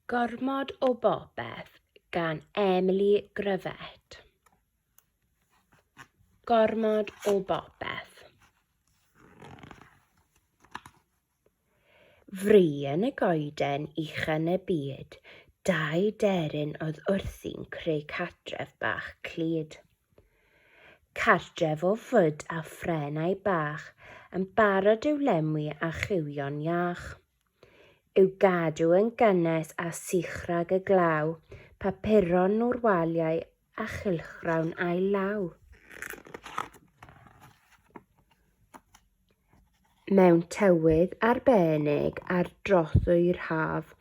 Gormod o bopeth gan Emily Gryfet. Gormod o bopeth. Fri yn y goeden uchan y byd, dau deryn oedd wrthi'n creu cartref bach clud. Cartref o fwd a ffrenau bach yn barod i'w lenwi a chywio'n iach. Yw gadw yn gynnes a sichrag y glaw, papuron o'r waliau a chylchrawn a'i law. Mewn tywydd arbennig ar drothwy'r haf,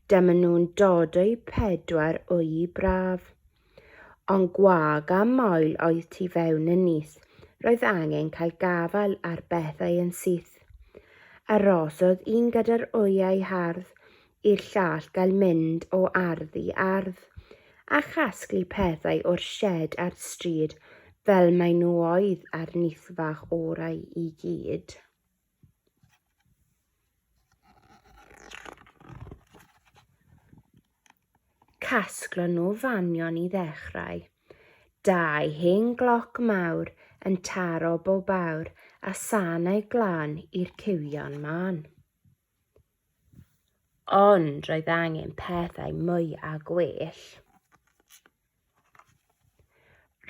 dyma nhw'n dodwy 4 wy braf. Ond gwag a moel oedd tu fewn y nyth, roedd angen cael gafael ar bethau yn syth. Arhosodd un gyda'r wyau hardd, i'r llall gael mynd o ardd i ardd, a chasglu pethau o'r shed a'r stryd, fel mae nhw oedd ar nyth fach orau i gyd. Casglon nhw fanion i ddechrau, 2 hen gloc mawr yn taro bob awr a sanau glân i'r cywio'n man. Ond roedd angen pethau mwy a gwell.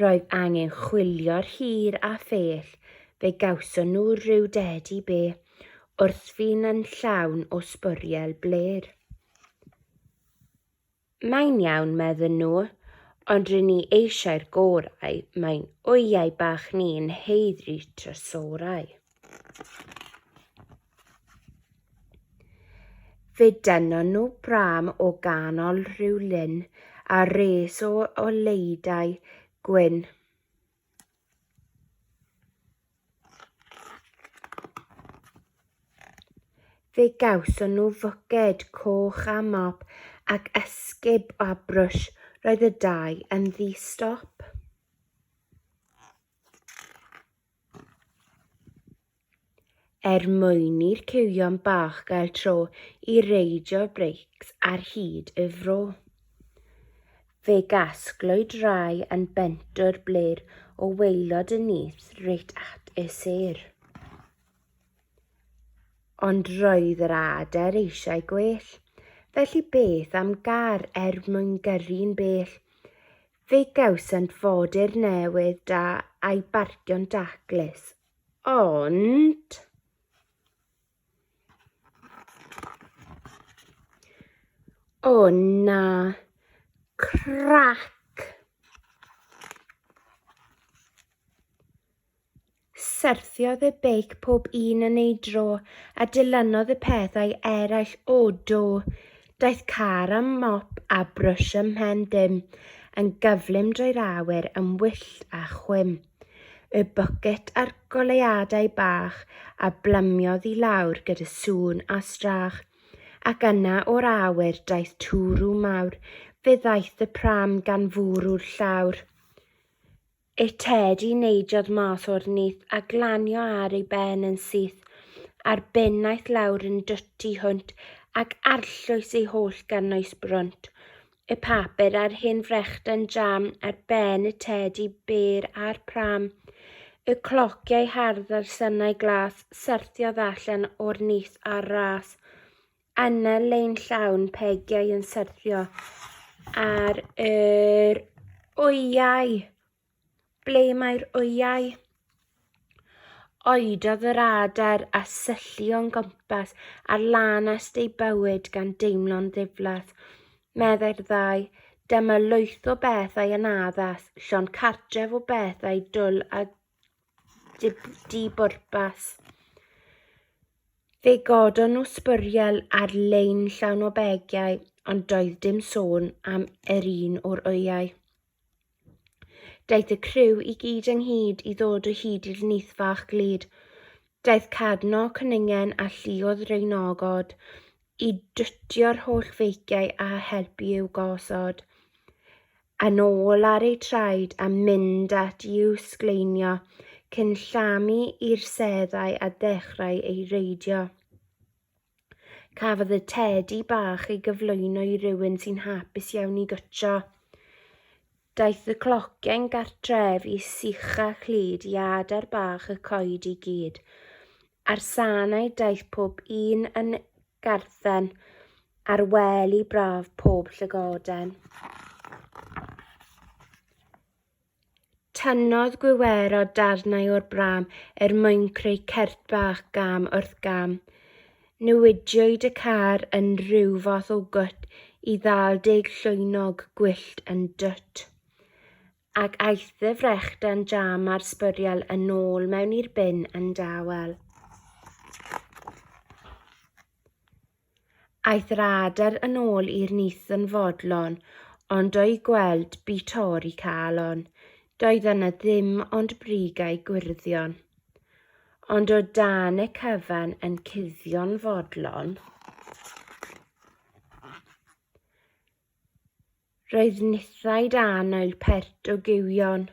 Roedd angen chwilio'r hir a phell, fe gawson nhw ryw dedi be, wrth fi'n yn llawn o sbwriel bler. Mae'n iawn, medden nhw, ond rydyn ni eisiau'r gorau, mae'n wyau bach ni'n heiddi trysorau. Fe dynon nhw bram o ganol rhyw lyn a res o leidau gwyn. Fe gawson nhw fwced coch a mop ac esgub a brwsh, roedd y 2 yn ddistop. Mwyn i'r cywio'n bach gael tro i reidio breics ar hyd y fro. Fe gasglwyd rai yn bentwr bler o waelod y nyth reit at y sêr. Ond roedd yr ader eisiau gwell, felly beth am gar mwyn gyrru'n bell. Fe gawsant fodurr newydd da a'i barcio'n daclus, ond... O na, crac! Syrthiodd y beic pob un yn ei dro a dilynodd y pethau eraill o do. Daeth car a mop a brwsh ym mhen dim, yn gyflym drwy'r awyr yn wyllt a chwym. Y bwcet a'r goleuadau bach a blymiodd i lawr gyda sŵn a strach, ac yna o'r awyr daeth twrw mawr, fe ddaeth y pram gan fwrw'r llawr. Y tedi neidiodd mas o'r nyth a glanio ar ei ben yn syth, a'r bennaeth lawr yn dwti hwnt ac arllwys ei holl gynnwys brwnt. Y papur a'r hen frechtan jam ar ben y tedi ber a'r pram. Y clociau hardd a'r synau glas syrthiodd allan o'r nyth a'r ras. Yna lein llawn pegiau yn syrthio ar yr wyau. Ble mae'r wyau? Oedodd yr adar a syllu o'n gwmpas ar lanast ei bywyd gan deimlo'n ddiflas. Meddai'r 2, dyma lwyth o bethau yn addas, llond cartref o bethau dwl a dibwrpas. Fe godon nhw sbwriel ar lein llawn o begiau, ond doedd dim sôn am yr un o'r wyau. Daeth y criw i gyd ynghyd i ddod o hyd i'r nyth fach glud. Daeth Cadno Cwningen a lluodd Reinogod i dwtio'r holl feiciau a helpu i'w gosod. Yn ôl ar ei traed a mynd at i'w sgleinio, cyn llamu i'r seddau a dechrau ei reidio. Cafodd y tedi bach ei gyflwyno i rywun sy'n hapus iawn i gytio. Daeth y clociau'n gartrefi sych a clyd i adar bach y coed i gyd. A'r sanau daeth pob un yn garthen ar wely braf pob llygoden. Tynnodd Gwiwerod darnau o'r bram mwyn creu cert bach gam wrth gam. Newidiwyd y car yn rhyw fath o gwt i 30 llwynog gwyllt yn dwt. Ac aeth y frechdan jam a'r sbwriel yn ôl mewn i'r bin yn dawel. Aeth yr adar yn ôl i'r nyth yn fodlon, ond o'i gweld bu torri calon. Doedd yna ddim ond brigau gwrddion. Ond o dan y cyfan yn cuddio'n fodlon, roedd nithau annwyl pert o gywion.